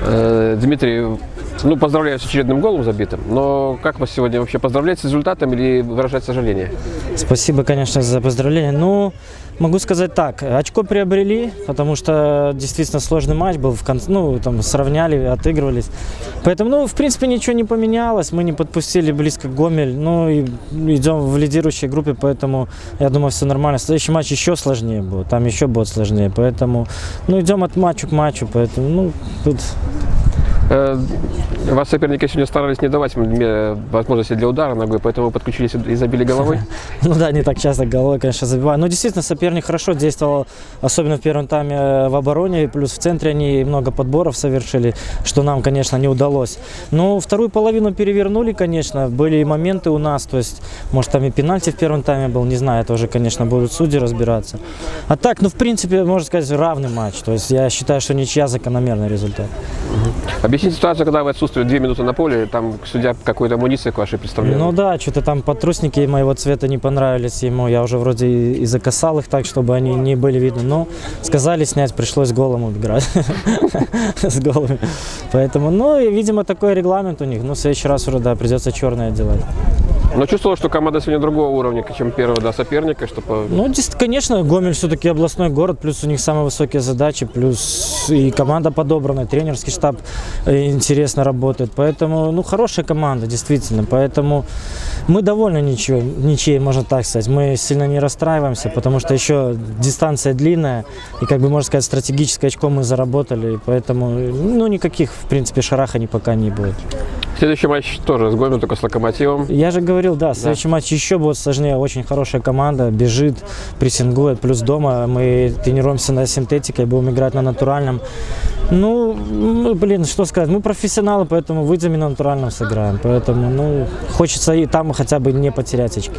Дмитрий, ну, поздравляю с очередным голом забитым, но как вас сегодня вообще поздравлять с результатом или выражать сожаление? Спасибо, конечно, за поздравления. Ну, могу сказать так, очко приобрели, потому что действительно сложный матч был в конце, ну, там сравняли, отыгрывались. Поэтому, ну, в принципе, ничего не поменялось, мы не подпустили близко Гомель, ну, и идем в лидирующей группе, поэтому, я думаю, все нормально. Следующий матч еще сложнее будет, там еще будет сложнее, поэтому, ну, идем от матча к матчу, поэтому, ну, тут... Вас соперники сегодня старались не давать мне возможности для удара ногой, поэтому подключились и забили головой? Ну да, не так часто головой, конечно, забиваю. Но действительно, соперник хорошо действовал, особенно в первом тайме в обороне, плюс в центре они много подборов совершили, что нам, конечно, не удалось. Но вторую половину перевернули, конечно, были и моменты у нас, то есть, может, там и пенальти в первом тайме был, не знаю, это уже, конечно, будут судьи разбираться. А так, ну, в принципе, можно сказать, равный матч, то есть, я считаю, что ничья закономерный результат. Объясните ситуацию, когда вы отсутствуете 2 минуты на поле, там судья какой-то амуниции к вашей представлению? Ну да, что-то там подтрусники моего цвета не понравились ему. Я уже вроде и закасал их так, чтобы они не были видны. Но сказали снять, пришлось голым убирать. С голыми. Поэтому, ну и, видимо, такой регламент у них. Ну, в следующий раз уже, да, придется черное делать. Но чувствовал, что команда сегодня другого уровня, чем первого, да, соперника, чтобы... Ну, конечно, Гомель все-таки областной город, плюс у них самые высокие задачи, плюс и команда подобрана, тренерский штаб интересно работает. Поэтому, ну, хорошая команда, действительно. Поэтому мы довольны ничьей, можно так сказать. Мы сильно не расстраиваемся, потому что еще дистанция длинная, и, как бы, можно сказать, стратегическое очко мы заработали. И поэтому, ну, никаких, в принципе, шараханий пока не будет. Следующий матч тоже с Гомелем, только с Локомотивом. Я же говорил, да, следующий матч еще будет сложнее. Очень хорошая команда, бежит, прессингует. Плюс дома мы тренируемся на синтетике, будем играть на натуральном. Ну, блин, что сказать, мы профессионалы, поэтому выйдем и на натуральном сыграем. Поэтому, ну, хочется и там хотя бы не потерять очки.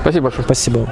Спасибо большое. Спасибо.